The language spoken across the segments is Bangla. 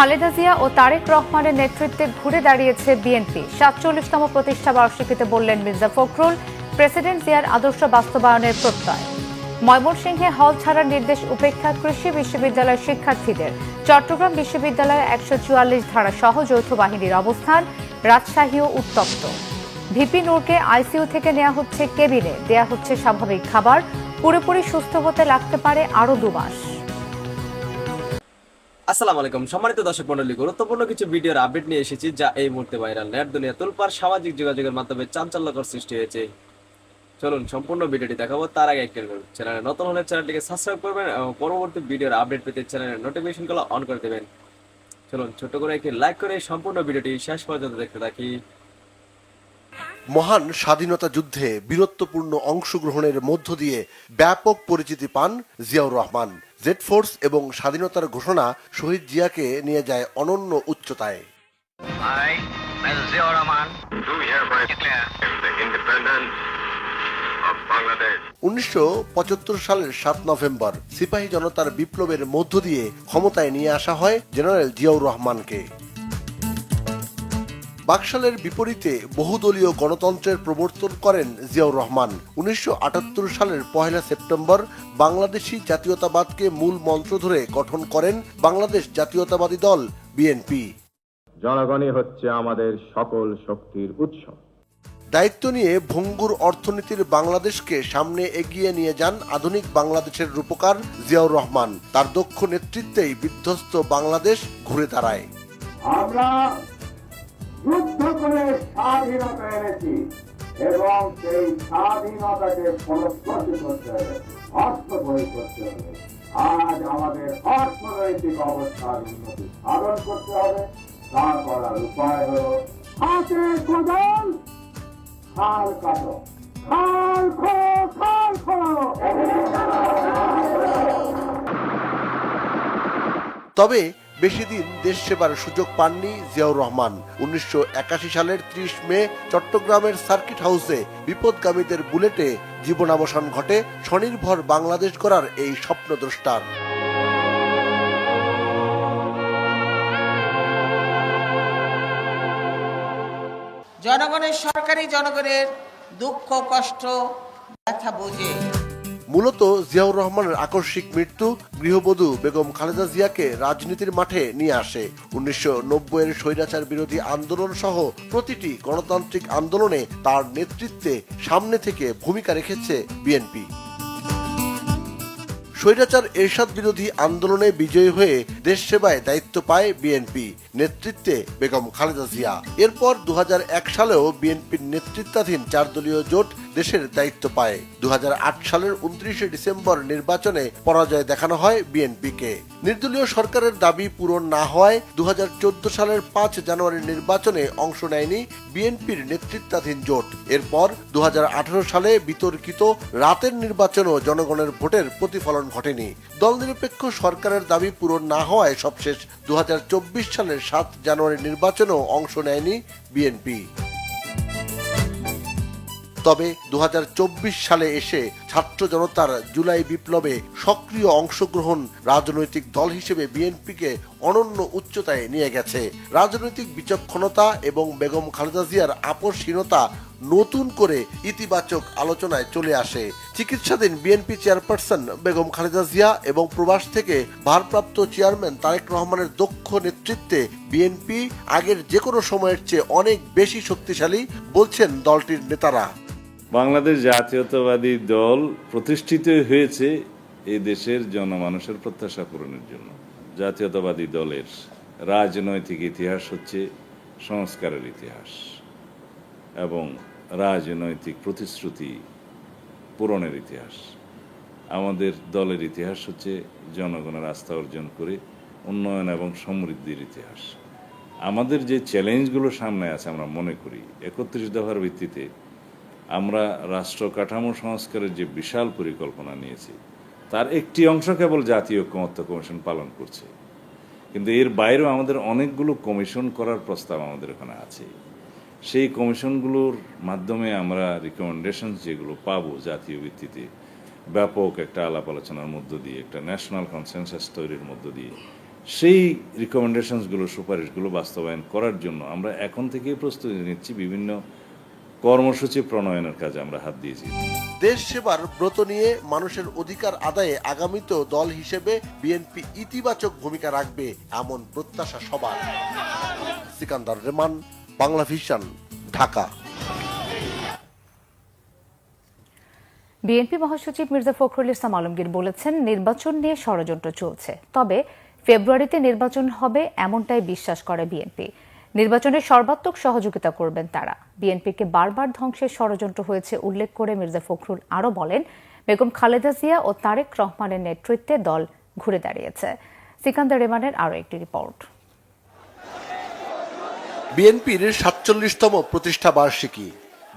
খালেদা জিয়া ও তারেক রহমানের নেতৃত্বে ঘুরে দাঁড়িয়েছে বিএনপি। ৪৭তম প্রতিষ্ঠা বার্ষিকীতে বললেন মির্জা ফখরুল, প্রেসিডেন্ট জিয়ার আদর্শ বাস্তবায়নের প্রত্যয়। ময়মনসিংহে হল ছাড়ার নির্দেশ উপেক্ষা কৃষি বিশ্ববিদ্যালয়ের শিক্ষার্থীদের। চট্টগ্রাম বিশ্ববিদ্যালয়ে ১৪৪ ধারা সহ যৌথ বাহিনীর অবস্থান। রাজশাহীও উত্তপ্ত। ভিপি নূরকে আইসিইউ থেকে নেওয়া হচ্ছে কেবিনে, দেয়া হচ্ছে স্বাভাবিক খাবার। পুরোপুরি সুস্থ হতে লাগতে পারে আরও ২ মাস। আসসালামু আলাইকুম সম্মানিত দর্শক মণ্ডলী, গুরুত্বপূর্ণ কিছু ভিডিওর আপডেট নিয়ে এসেছি যা এই মুহূর্তে ভাইরাল। নেট দুনিয়া তোলপাড়, সামাজিক যোগাযোগের মাধ্যমে চাঞ্চল্যকর সৃষ্টি হয়েছে। চলুন সম্পূর্ণ ভিডিওটি দেখাবো। তার আগে একটা চ্যানেলে নতুন হলে চ্যানেলটিকে সাবস্ক্রাইব করবেন এবং পরবর্তী ভিডিওর আপডেট পেতে চ্যানেলের নোটিফিকেশনগুলো অন করে দেবেন। চলুন ছোট করে একটি লাইক করে সম্পূর্ণ ভিডিওটি শেষ পর্যন্ত দেখতে থাকি। মহান স্বাধীনতা যুদ্ধে বীরত্বপূর্ণ অংশগ্রহণের মধ্য দিয়ে ব্যাপক পরিচিতি পান জিয়াউর রহমান। জেড ফোর্স এবং স্বাধীনতার ঘোষণা শহীদ জিয়াকে নিয়ে যায় অনন্য উচ্চতায়। Bangladesh. 1975 সালের 7 নভেম্বর সিপাহী জনতার বিপ্লবের মধ্য দিয়ে ক্ষমতায় নিয়ে আসা হয় জেনারেল জিয়াউর রহমানকে। বাকশালের বিপরীতে বহুদলীয় গণতন্ত্রের প্রবর্তন করেন জিয়াউর রহমান। 1978 সালের 1 সেপ্টেম্বর বাংলাদেশি জাতীয়তাবাদকে মূল মন্ত্র ধরে গঠন করেন বাংলাদেশ জাতীয়তাবাদী দল বিএনপি। জনগণই হচ্ছে আমাদের সকল শক্তির উৎস। দায়িত্ব নিয়ে ভঙ্গুর অর্থনীতির বাংলাদেশকে সামনে এগিয়ে নিয়ে যান আধুনিক বাংলাদেশের রূপকার জিয়াউর রহমান। তার দক্ষ নেতৃত্বেই বিধ্বস্ত বাংলাদেশ ঘুরে দাঁড়ায়। আমরা যুদ্ধ করে স্বাধীনতা এনেছি এবং সেই স্বাধীনতাকে ফলপ্রসূ করতে হবে, অর্থবহ করতে হবে। আজ আমাদের অর্থনৈতিক অবস্থার উন্নতি সাধন করতে হবে। তা করার উপায় হল হাতে কোদাল, খাল কাটো, খাল খোঁড়ো, খাল খোঁড়ো। তবে বেশি দিন দেশ সেবার সুযোগ পাননি জিয়াউর রহমান। 1981 সালের 30 মে চট্টগ্রামের সার্কিট হাউসে বিপদগামীদের বুলেটে জীবনাবসান ঘটে স্বনির্ভর বাংলাদেশ গড়ার এই স্বপ্নদ্রষ্টার। জনগণের সরকারি জনগণের দুঃখ কষ্ট ব্যথা বোঝে। মূলত জিয়াউর রহমানের আকস্মিক মৃত্যু গৃহবধূ বেগম খালেদা জিয়াকে রাজনীতির মাঠে নিয়ে আসে। 1990-এর স্বৈরাচার বিরোধী আন্দোলন সহ প্রতিটি গণতান্ত্রিক আন্দোলনে তার নেতৃত্বে সামনে থেকে ভূমিকা রেখেছে বিএনপি। স্বৈরাচার এরশাদ বিরোধী আন্দোলনে বিজয়ী হয়ে দেশ সেবায় দায়িত্ব পায় বিএনপি নেতৃত্বে বেগম খালেদা জিয়া। এরপর 2001 সালেও বিএনপির নেতৃত্বাধীন 4 দলীয় জোট দেশের দায়িত্ব পায়। 2008 সালের 29 ডিসেম্বর নির্বাচনে পরাজয় দেখানো হয় বিএনপিকে। নির্দলীয় সরকারের দাবি পূরণ না হওয়ায় 2014 সালের 5 জানুয়ারির নির্বাচনে অংশ নেয়নি বিএনপির নেতৃত্বাধীন জোট। এরপর 2018 সালে বিতর্কিত রাতের নির্বাচনও জনগণের ভোটের প্রতিফলন ঘটেনি। দল নিরপেক্ষ সরকারের দাবি পূরণ না হওয়ায় সবশেষ 2024 সালের 7 জানুয়ারি নির্বাচনেও অংশ নেয়নি বিএনপি। তবে 2024 সালে এসে ছাত্র জনতার জুলাই বিপ্লবে সক্রিয় অংশগ্রহণ রাজনৈতিক দল হিসেবে বিএনপিকে অনন্য উচ্চতায় নিয়ে গেছে। রাজনৈতিক বিচক্ষণতা এবং বেগম খালেদা জিয়ার আপোষহীনতা নতুন করে ইতিবাচক আলোচনায় চলে আসে। চিকিৎসাধীন বিএনপি চেয়ারপারসন বেগম খালেদা জিয়া এবং প্রবাস থেকে ভারপ্রাপ্ত চেয়ারম্যান তারেক রহমানের দক্ষ নেতৃত্বে বিএনপি আগের যে কোনো সময়ের চেয়ে অনেক বেশি শক্তিশালী বলছেন দলটির নেতারা। বাংলাদেশ জাতীয়তাবাদী দল প্রতিষ্ঠিত হয়েছে এই দেশের জনমানুষের প্রত্যাশা পূরণের জন্য। জাতীয়তাবাদী দলের রাজনৈতিক ইতিহাস হচ্ছে সংস্কারের ইতিহাস এবং রাজনৈতিক প্রতিশ্রুতি পূরণের ইতিহাস। আমাদের দলের ইতিহাস হচ্ছে জনগণের আস্থা অর্জন করে উন্নয়ন এবং সমৃদ্ধির ইতিহাস। আমাদের যে চ্যালেঞ্জগুলো সামনে আছে আমরা মনে করি 31 দফার ভিত্তিতে আমরা রাষ্ট্র কাঠামো সংস্কারের যে বিশাল পরিকল্পনা নিয়েছি তার একটি অংশ কেবল জাতীয় ঐকমত্য কমিশন পালন করছে, কিন্তু এর বাইরেও আমাদের অনেকগুলো কমিশন করার প্রস্তাব আমাদের এখানে আছে। সেই কমিশনগুলোর মাধ্যমে আমরা রিকমেন্ডেশন যেগুলো পাবো জাতীয় ভিত্তিতে ব্যাপক একটা আলাপ আলোচনার মধ্য দিয়ে একটা ন্যাশনাল কনসেনসাস তৈরির মধ্য দিয়ে সেই রিকমেন্ডেশনসগুলো, সুপারিশগুলো বাস্তবায়ন করার জন্য আমরা এখন থেকেই প্রস্তুতি নিচ্ছি। বিভিন্ন কর্মসূচি প্রণয়নের কাজে আমরা হাত দিয়েছি। দেশ সেবার ব্রত নিয়ে মানুষের অধিকার আদায়ে আগামীতেও দল হিসেবে বিএনপি ইতিবাচক ভূমিকা রাখবে এমন প্রত্যাশা সবার। সিকান্দার রেমান, বাংলা ভিশন, ঢাকা। বিএনপি মহাসচিব মির্জা ফখরুল ইসলাম আলমগীর বলেছেন, নির্বাচন নিয়ে ষড়যন্ত্র চলছে, তবে ফেব্রুয়ারিতে নির্বাচন হবে এমনটাই বিশ্বাস করে বিএনপি। নির্বাচনে সর্বাত্মক সহযোগিতা করবেন তারা। বিএনপিকে বারবার ধ্বংসের ষড়যন্ত্র হয়েছে উল্লেখ করে মির্জা ফখরুল আরও বলেন, বেগম খালেদা জিয়া ও তারেক রহমানের নেতৃত্বে দল ঘুরে দাঁড়িয়েছে। সিকান্দার রেমানের আরও একটি রিপোর্ট। বিএনপির ৪৭তম প্রতিষ্ঠা বার্ষিকী।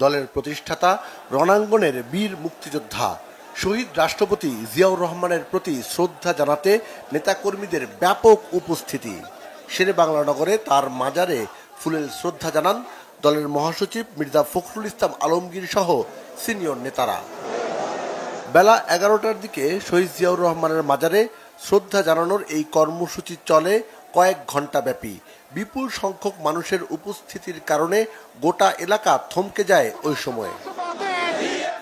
দলের প্রতিষ্ঠাতা রণাঙ্গনের বীর মুক্তিযোদ্ধা শহীদ রাষ্ট্রপতি জিয়াউর রহমানের প্রতি শ্রদ্ধা জানাতে নেতাকর্মীদের ব্যাপক উপস্থিতি। শেরে বাংলা নগরে তার মাজারে ফুলেল শ্রদ্ধা জানান দলের মহাসচিব মির্জা ফখরুল ইসলাম আলমগীর সহ সিনিয়র নেতারা। বেলা ১১টার দিকে শহীদ জিয়াউর রহমানের মাজারে শ্রদ্ধা জানানোর এই কর্মসূচি চলে কয়েক ঘণ্টা ব্যাপী। বিপুল সংখ্যক মানুষের উপস্থিতির কারণে গোটা এলাকা থমকে যায় ওই সময়ে।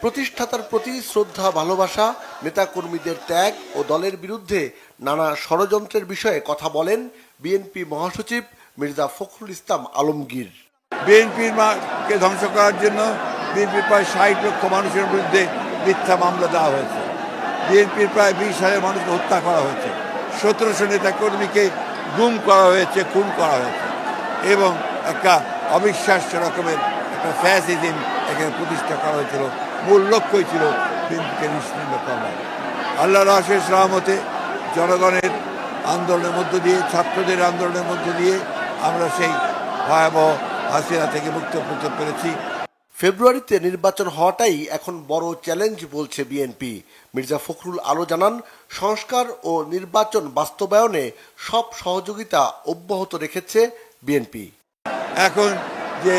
প্রতিষ্ঠাতার প্রতি শ্রদ্ধা, ভালোবাসা, নেতাকর্মীদের ত্যাগ ও দলের বিরুদ্ধে নানা ষড়যন্ত্রের বিষয়ে কথা বলেন বিএনপি মহাসচিব মির্জা ফখরুল ইসলাম আলমগীর। বিএনপির কে ধ্বংস করার জন্য বিএনপির প্রায় ৬০ লক্ষ মানুষের বিরুদ্ধে মিথ্যা মামলা দেওয়া হয়েছে। বিএনপির প্রায় ২০,০০০ মানুষকে হত্যা করা হয়েছে। ১৭০০ নেতাকর্মীকে গুম করা হয়েছে, খুন করা হয়েছে এবং একটা অবিশ্বাস্য রকমের একটা ফ্যাসিজম এখানে প্রতিষ্ঠা করা হয়েছিল। মূল লক্ষ্যই ছিল বিএনপিকে নিশ্চিহ্ন করা। আল্লাহর অশেষ রহমতে জনগণের আন্দোলনের মধ্য দিয়ে, ছাত্রদের আন্দোলনের মধ্য দিয়ে আমরা সেই ভয়াবহ হাসিনা থেকে মুক্ত করতে পেরেছি। ফেব্রুয়ারিতে নির্বাচন হওয়াটাই এখন বড় চ্যালেঞ্জ বলছে বিএনপি। মির্জা ফখরুল আরও জানান, সংস্কার ও নির্বাচন বাস্তবায়নে সব সহযোগিতা অব্যাহত রেখেছে বিএনপি। এখন যে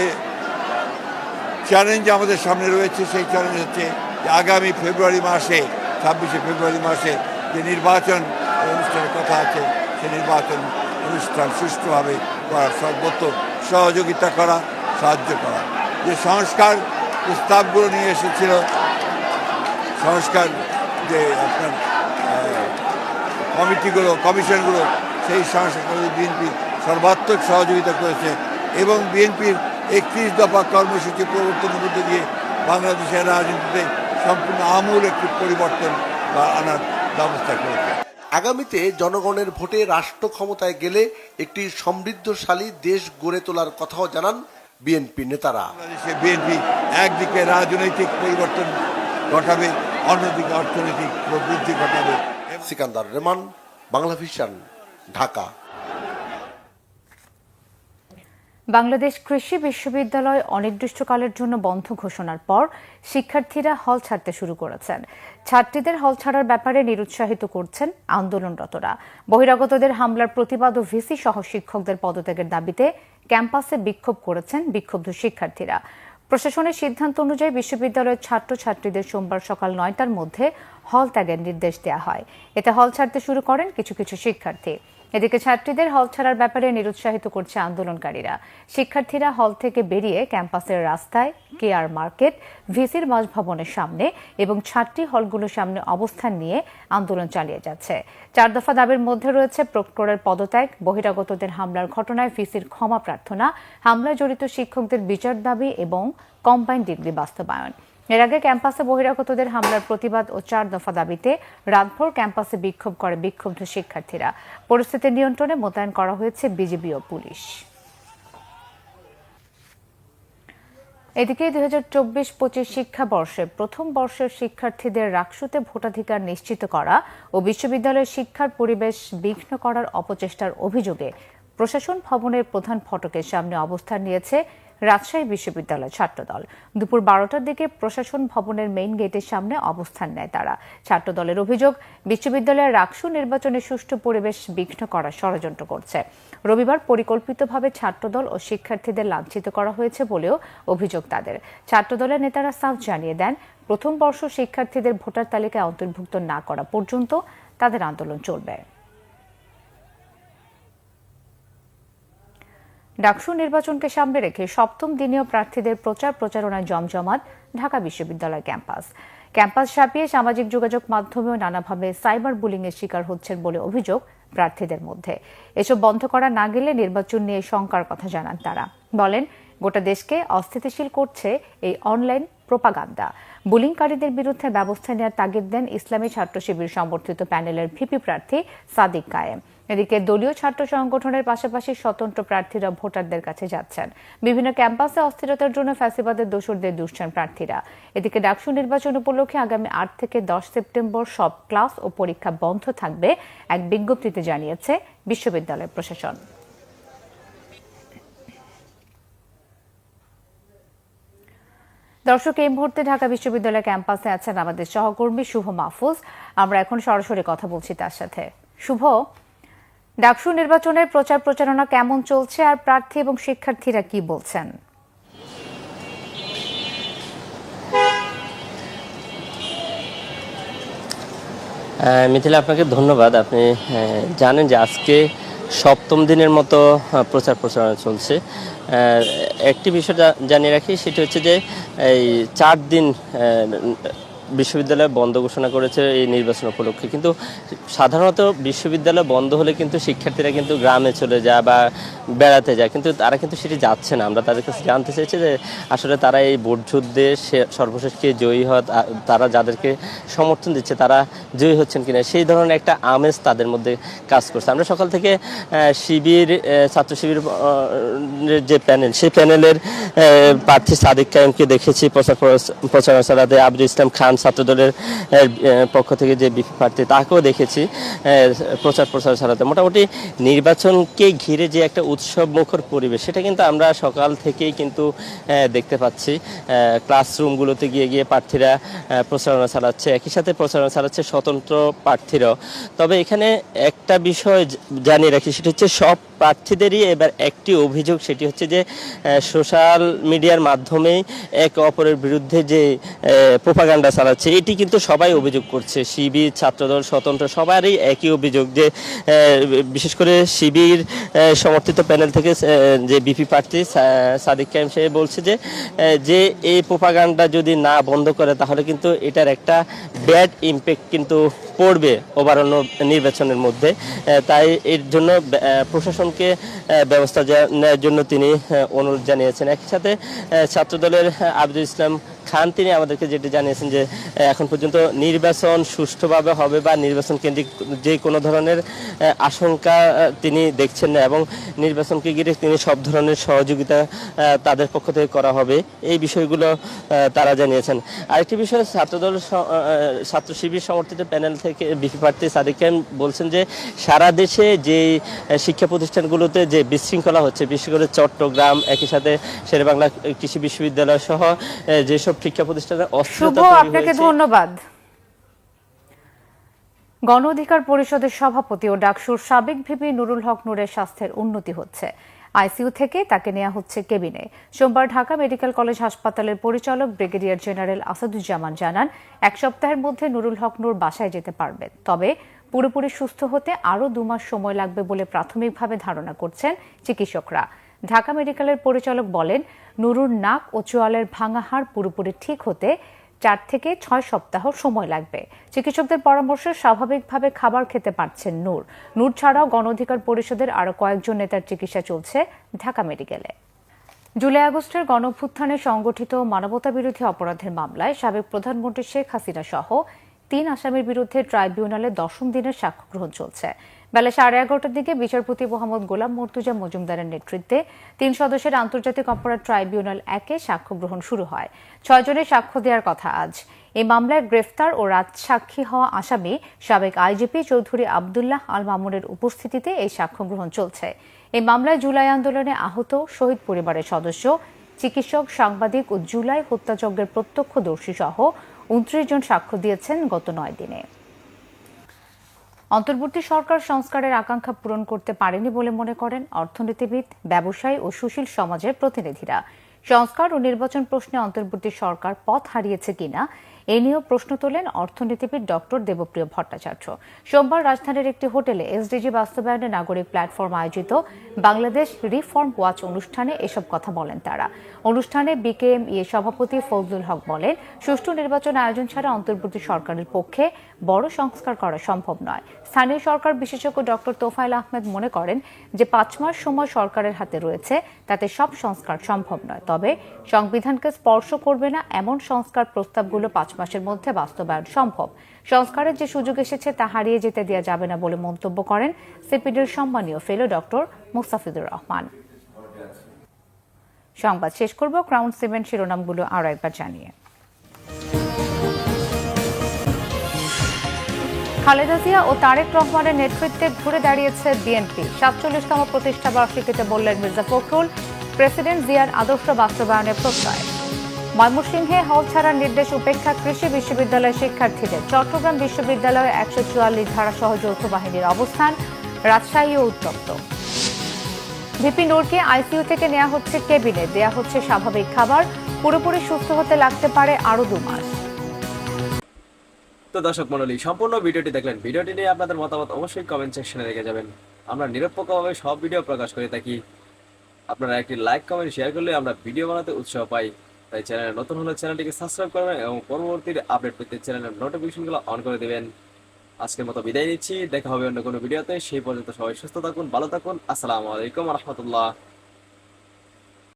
চ্যালেঞ্জ আমাদের সামনে রয়েছে সেই চ্যালেঞ্জ হচ্ছে যে আগামী ফেব্রুয়ারি মাসে, ২৬শে ফেব্রুয়ারি মাসে যে নির্বাচন অনুষ্ঠানের কথা আছে, সেই নির্বাচন অনুষ্ঠান সুষ্ঠুভাবে করার সর্বোচ্চ সহযোগিতা করা, সাহায্য করা। যে সংস্কার প্রস্তাবগুলো নিয়ে এসেছিল, সংস্কার যে আপনার কমিটিগুলো, কমিশনগুলো, সেই সংস্কারগুলো বিএনপি সর্বাত্মক সহযোগিতা করেছে এবং বিএনপির ৩১ দফা কর্মসূচি প্রবর্তনের মধ্যে দিয়ে বাংলাদেশের রাজনীতিতে সম্পূর্ণ আমূল একটি পরিবর্তন বা আনার ব্যবস্থা করেছে। আগামীতে জনগণের ভোটে রাষ্ট্র ক্ষমতায় গেলে একটি সমৃদ্ধশালী দেশ গড়ে তোলার কথাও জানান বিএনপি নেতারা। বাংলাদেশে বিএনপি একদিকে রাজনৈতিক পরিবর্তন ঘটাবে, অন্যদিকে অর্থনৈতিক প্রবৃদ্ধি ঘটাবে। সিকান্দার রেমান, বাংলা ভিশন, ঢাকা। বাংলাদেশ কৃষি বিশ্ববিদ্যালয় অনির্দিষ্টকালের জন্য বন্ধ ঘোষণার পর শিক্ষার্থীরা হল ছাড়তে শুরু করেছেন। ছাত্রীদের হল ছাড়ার ব্যাপারে নিরুৎসাহিত করছেন আন্দোলনরতরা। বহিরাগতদের হামলার প্রতিবাদ ও ভিসি সহ শিক্ষকদের পদত্যাগের দাবিতে ক্যাম্পাসে বিক্ষোভ করেছেন বিক্ষুব্ধ শিক্ষার্থীরা। প্রশাসনের সিদ্ধান্ত অনুযায়ী বিশ্ববিদ্যালয়ের ছাত্রছাত্রীদের সোমবার সকাল ৯টার মধ্যে হল ত্যাগের নির্দেশ দেওয়া হয়। এতে হল ছাড়তে শুরু করেন কিছু কিছু শিক্ষার্থী। এদিকে ছাত্রীদের হল ছাড়ার ব্যাপারে নিরুৎসাহিত করছে আন্দোলনকারীরা। শিক্ষার্থীরা হল থেকে বেরিয়ে ক্যাম্পাসের রাস্তায়, কেআর মার্কেট, ভিসির বাসভবনের সামনে এবং ছাত্রী হলগুলোর সামনে অবস্থান নিয়ে আন্দোলন চালিয়ে যাচ্ছে। ৪ দফা দাবির মধ্যে রয়েছে প্রক্টরের পদত্যাগ, বহিরাগতদের হামলার ঘটনায় ভিসির ক্ষমা প্রার্থনা, হামলায় জড়িত শিক্ষকদের বিচার দাবি এবং কম্বাইন্ড ডিগ্রি বাস্তবায়ন। এর আগে ক্যাম্পাসে বহিরাগতদের হামলার প্রতিবাদ ও ৪ দফা দাবিতে রাতভর ক্যাম্পাসে বিক্ষোভ করে বিক্ষুব্ধ শিক্ষার্থীরা। পরিস্থিতি নিয়ন্ত্রণে মোতায়েন করা হয়েছে বিজিবি ও পুলিশ। এদিকে ২০২৪-২৫ শিক্ষাবর্ষে প্রথম বর্ষের শিক্ষার্থীদের রাকসুতে ভোটাধিকার নিশ্চিত করা ও বিশ্ববিদ্যালয়ের শিক্ষার পরিবেশ বিঘ্ন করার অপচেষ্টার অভিযোগে প্রশাসন ভবনের প্রধান ফটকের সামনে অবস্থান নিয়েছে রাজশাহী বিশ্ববিদ্যালয় ছাত্রদল। দুপুর ১২টার দিকে প্রশাসন ভবনের মেইন গেটের সামনে অবস্থান নেয় তারা। ছাত্রদলের অভিযোগ, বিশ্ববিদ্যালয়ের রাকসু নির্বাচনে সুষ্ঠু পরিবেশ বিঘ্ন করার ষড়যন্ত্র করছে। রবিবার পরিকল্পিতভাবে ছাত্রদল ও শিক্ষার্থীদের লাঞ্ছিত করা হয়েছে বলেও অভিযোগ তাদের। ছাত্রদলের নেতারা সাফ জানিয়ে দেন, প্রথম বর্ষ শিক্ষার্থীদের ভোটার তালিকায় অন্তর্ভুক্ত না করা পর্যন্ত তাদের আন্দোলন চলবে। ডাকসু নির্বাচনকে সামনে রেখে সপ্তম দিনেও প্রার্থীদের প্রচার প্রচারণায় জমজমাট ঢাকা বিশ্ববিদ্যালয় ক্যাম্পাস ছাপিয়ে সামাজিক যোগাযোগ মাধ্যমেও নানাভাবে সাইবার বুলিংয়ের শিকার হচ্ছেন বলে অভিযোগ প্রার্থীদের মধ্যে। এসব বন্ধ করা না গেলে নির্বাচন নিয়ে শঙ্কার কথা জানান তারা। বলেন, গোটা দেশকে অস্থিতিশীল করছে এই অনলাইন প্রোপাগান্ডা। বুলিংকারীদের বিরুদ্ধে ব্যবস্থা নেওয়ার তাগিদ দেন ইসলামী ছাত্র শিবির সমর্থিত প্যানেলের ভিপি প্রার্থী সাদিক কায়েম। এদিকে দলীয় ছাত্র সংগঠনের পাশাপাশি স্বতন্ত্র প্রার্থীরা ভোটারদের কাছে যাচ্ছেন। বিভিন্ন ক্যাম্পাসে অস্থিরতার জন্য ফ্যাসিবাদের দোসরদের দুষছেন প্রার্থীরা। এদিকে ডাকসু নির্বাচন উপলক্ষে আগামী 8 থেকে 10 সেপ্টেম্বর সব ক্লাস ও পরীক্ষা বন্ধ থাকবে এক বিজ্ঞপ্তিতে জানিয়েছে বিশ্ববিদ্যালয় প্রশাসন। দর্শক, এই মুহূর্তে ঢাকা বিশ্ববিদ্যালয় ক্যাম্পাসে আছেন আমাদের সহকর্মী শুভ মাহফুজ। আমরা এখন সরাসরি কথা বলছি তার সাথে। শুভ, ডাকসু নির্বাচনের প্রচার প্রচারণা কেমন চলছে আর প্রার্থী এবং শিক্ষার্থীরা কি বলছেন? মিথিলা, আপনাকে ধন্যবাদ। আপনি জানেন যে আজকে সপ্তম দিনের মতো প্রচার প্রচারণা চলছে। একটি বিষয় জানিয়ে রাখি, সেটি হচ্ছে যে এই 4 দিন বিশ্ববিদ্যালয় বন্ধ ঘোষণা করেছে এই নির্বাচন উপলক্ষে। কিন্তু সাধারণত বিশ্ববিদ্যালয় বন্ধ হলে কিন্তু শিক্ষার্থীরা কিন্তু গ্রামে চলে যায় বা বেড়াতে যায়, কিন্তু তারা কিন্তু সেটি যাচ্ছে না। আমরা তাদের কাছে জানতে চাইছি যে আসলে তারা এই ভোট যুদ্ধে সর্বশেষ কে জয়ী হয়, তারা যাদেরকে সমর্থন দিচ্ছে তারা জয়ী হচ্ছেন কিনা, সেই ধরনের একটা আমেজ তাদের মধ্যে কাজ করছে। আমরা সকাল থেকে ছাত্র শিবির যে প্যানেল, সেই প্যানেলের প্রার্থী সাদিক কায়েমকে দেখেছি প্রচারণা চালাতে। আবদুল ইসলাম খান ছাত্রদলের পক্ষ থেকে যে বিপি প্রার্থী, তাকেও দেখেছি প্রচার চালাতে। মোটামুটি নির্বাচনকে ঘিরে যে একটা উৎসব মুখর পরিবেশ, সেটা কিন্তু আমরা সকাল থেকেই কিন্তু দেখতে পাচ্ছি। ক্লাসরুমগুলোতে গিয়ে প্রার্থীরা প্রচারণা চালাচ্ছে, একই সাথে প্রচারণা চালাচ্ছে স্বতন্ত্র প্রার্থীরাও। তবে এখানে একটা বিষয় জানিয়ে রাখি, সেটা হচ্ছে সব প্রার্থীদেরই এবার একটি অভিযোগ, সেটি হচ্ছে যে সোশ্যাল মিডিয়ার মাধ্যমেই একে অপরের বিরুদ্ধে যে প্রোপাগান্ডা চালাচ্ছে, এটি কিন্তু সবাই অভিযোগ করছে। শিবির, ছাত্রদল, স্বতন্ত্র সবারই একই অভিযোগ যে বিশেষ করে শিবির সমর্থিত প্যানেল থেকে যে বিপি প্রার্থী সাদিক কায়েম সে বলছে যে এই প্রোপাগান্ডা যদি না বন্ধ করে তাহলে কিন্তু এটার একটা ব্যাড ইম্প্যাক্ট কিন্তু পড়বে ওভারঅল নির্বাচনের মধ্যে। তাই এর জন্য প্রশাসনকে ব্যবস্থা নেওয়ার জন্য তিনি অনুরোধ জানিয়েছেন। একই সাথে ছাত্রদলের আবদুল ইসলাম খান তিনি আমাদেরকে যেটি জানিয়েছেন যে এখন পর্যন্ত নির্বাচন সুষ্ঠুভাবে হবে বা নির্বাচন কেন্দ্রিক যে কোনো ধরনের আশঙ্কা তিনি দেখছেন না, এবং নির্বাচনকে ঘিরে তিনি সব ধরনের সহযোগিতা তাদের পক্ষ থেকে করা হবে, এই বিষয়গুলো তারা জানিয়েছেন। আরেকটি বিষয়, ছাত্র শিবির সমর্থিত প্যানেল থেকে বিপি প্রার্থী সাদিক কায়েম বলছেন যে সারা দেশে যে শিক্ষা প্রতিষ্ঠানগুলোতে যে বিশৃঙ্খলা হচ্ছে, বিশেষ করে চট্টগ্রাম, একই সাথে শেরেবাংলা কৃষি বিশ্ববিদ্যালয় সহ যেসব শিক্ষা প্রতিষ্ঠানের অস্থিরতা তৈরি হয়েছে। আপনাকে ধন্যবাদ। গণ অধিকার পরিষদের সভাপতি ও ডাকসুর সাবেক ভিপি নুরুল হক নূরের স্বাস্থ্যের উন্নতি হচ্ছে। আইসিইউ থেকে তাকে নেওয়া হচ্ছে কেবিনে। সোমবার ঢাকা মেডিকেল কলেজ হাসপাতালের পরিচালক ব্রিগেডিয়ার জেনারেল আসাদুজ্জামান জানান, 1 সপ্তাহের মধ্যে নুরুল হক নূর বাসায় যেতে পারবেন। তবে পুরোপুরি সুস্থ হতে আরও 2 মাস সময় লাগবে বলে প্রাথমিকভাবে ধারণা করছেন চিকিৎসকরা। ঢাকা মেডিকেলের পরিচালক বলেন, নুরুর নাক ও চোয়ালের ভাঙা হাড় পুরোপুরি ঠিক হতে 4 থেকে 6 সপ্তাহ সময় লাগবে। চিকিৎসকদের পরামর্শে স্বাভাবিকভাবে খাবার খেতে পারছেন নূর ছাড়াও গণ অধিকার পরিষদের আরও কয়েকজন নেতার চিকিৎসা চলছে ঢাকা মেডিকেলে। জুলাই আগস্টের গণঅভ্যুত্থানে সংগঠিত মানবতাবিরোধী অপরাধের মামলায় সাবেক প্রধানমন্ত্রী শেখ হাসিনা সহ 3 আসামির বিরুদ্ধে ট্রাইব্যুনালে 10ম দিনের সাক্ষ্য গ্রহণ চলছে। বেলা 11:30টার দিকে বিচারপতি মোহাম্মদ গোলাম মর্তুজা মজুমদারের নেতৃত্বে 3 সদস্যের আন্তর্জাতিক অপরাধ ট্রাইব্যুনাল 1-এ সাক্ষ্য গ্রহণ শুরু হয়। 6 জনের সাক্ষ্য দেওয়ার কথা আজ। এই মামলায় গ্রেফতার ও রাজসাক্ষী হওয়া আসামি সাবেক আইজিপি চৌধুরী আবদুল্লাহ আল মামুনের উপস্থিতিতে এই সাক্ষ্য গ্রহণ চলছে। এই মামলায় জুলাই আন্দোলনে আহত শহীদ পরিবারের সদস্য, চিকিৎসক, সাংবাদিক ও জুলাই হত্যাযজ্ঞের প্রত্যক্ষদর্শী সহ 29 জন সাক্ষ্য দিয়েছেন গত 9 দিনে। অন্তর্বর্তী সরকার সংস্কারের আকাঙ্ক্ষা পূরণ করতে পারেনি বলে মনে করেন অর্থনীতিবিদ, ব্যবসায়ী ও সুশীল সমাজের প্রতিনিধিরা। সংস্কার ও নির্বাচন প্রশ্নে অন্তর্বর্তী সরকার পথ হারিয়েছে কিনা এ নিয়েও প্রশ্ন তোলেন অর্থনীতিবিদ ডক্টর দেবপ্রিয় ভট্টাচার্য। সোমবার রাজধানীর একটি হোটেলে এসডিজি বাস্তবায়নে নাগরিক প্ল্যাটফর্ম আয়োজিত বাংলাদেশ রিফর্ম ওয়াচ অনুষ্ঠানে এসব কথা বলেন তারা। অনুষ্ঠানে বিকেএমইএ সভাপতি ফজলুল হক বলেন, সুষ্ঠু নির্বাচন আয়োজন ছাড়া অন্তর্বর্তী সরকারের পক্ষে বড় সংস্কার করা সম্ভব নয়। স্থানীয় সরকার বিশেষজ্ঞ ডক্টর তোফায়েল আহমেদ মনে করেন যে 5 মাস সময় সরকারের হাতে রয়েছে, তাতে সব সংস্কার সম্ভব নয়। তবে সংবিধানকে স্পর্শ করবে না এমন সংস্কার প্রস্তাবগুলো 5 মাসের মধ্যে বাস্তবায়ন সম্ভব। সংস্কারের যে সুযোগ এসেছে তা হারিয়ে যেতে দেওয়া যাবে না বলে মন্তব্য করেন সিপিডির সম্মানীয় ফেলো ডক্টর মুস্তাফিজুর রহমান। সংবাদ শেষ করব ক্রাউন সিমেন্ট শিরোনামগুলো আরও একবার জানিয়ে। খালেদা জিয়া ও তারেক রহমানের নেতৃত্বে ঘুরে দাঁড়িয়েছে বিএনপি। 47তম প্রতিষ্ঠা বার্ষিকীতে বললেন মির্জা ফখরুল, প্রেসিডেন্ট জিয়ার আদর্শ বাস্তবায়নের প্রত্যয়। ময়মনসিংহে হল ছাড়ার নির্দেশ উপেক্ষা কৃষি বিশ্ববিদ্যালয়ের শিক্ষার্থীদের। চট্টগ্রাম বিশ্ববিদ্যালয়ে 144 ধারা সহ যৌথ বাহিনীর অবস্থান। রাজশাহীও উত্তপ্ত। ভিপি নূরকে আইসিইউ থেকে নেওয়া হচ্ছে কেবিনে, দেয়া হচ্ছে স্বাভাবিক খাবার। পুরোপুরি সুস্থ হতে লাগতে পারে আরো 2 মাস। তো দর্শক মণ্ডলী, সম্পূর্ণ ভিডিওটি দেখলেন। ভিডিওটি নিয়ে আপনাদের মতামত অবশ্যই কমেন্ট সেকশনে রেখে যাবেন। আমরা নিরপেক্ষভাবে সব ভিডিও প্রকাশ করে থাকি। আপনারা একটি লাইক কমেন্ট শেয়ার করলে আমরা ভিডিও বানাতে উৎসাহ পাই। তাই চ্যানেলে নতুন হলে চ্যানেলটিকে সাবস্ক্রাইব করবেন এবং পরবর্তী আপডেট পেতে চ্যানেলের নোটিফিকেশনগুলো অন করে দেবেন। আজকের মতো বিদায় নিচ্ছি, দেখা হবে অন্য কোনো ভিডিওতে। সেই পর্যন্ত সবাই সুস্থ থাকুন, ভালো থাকুন। আসসালামু আলাইকুম ওয়া রাহমাতুল্লাহ।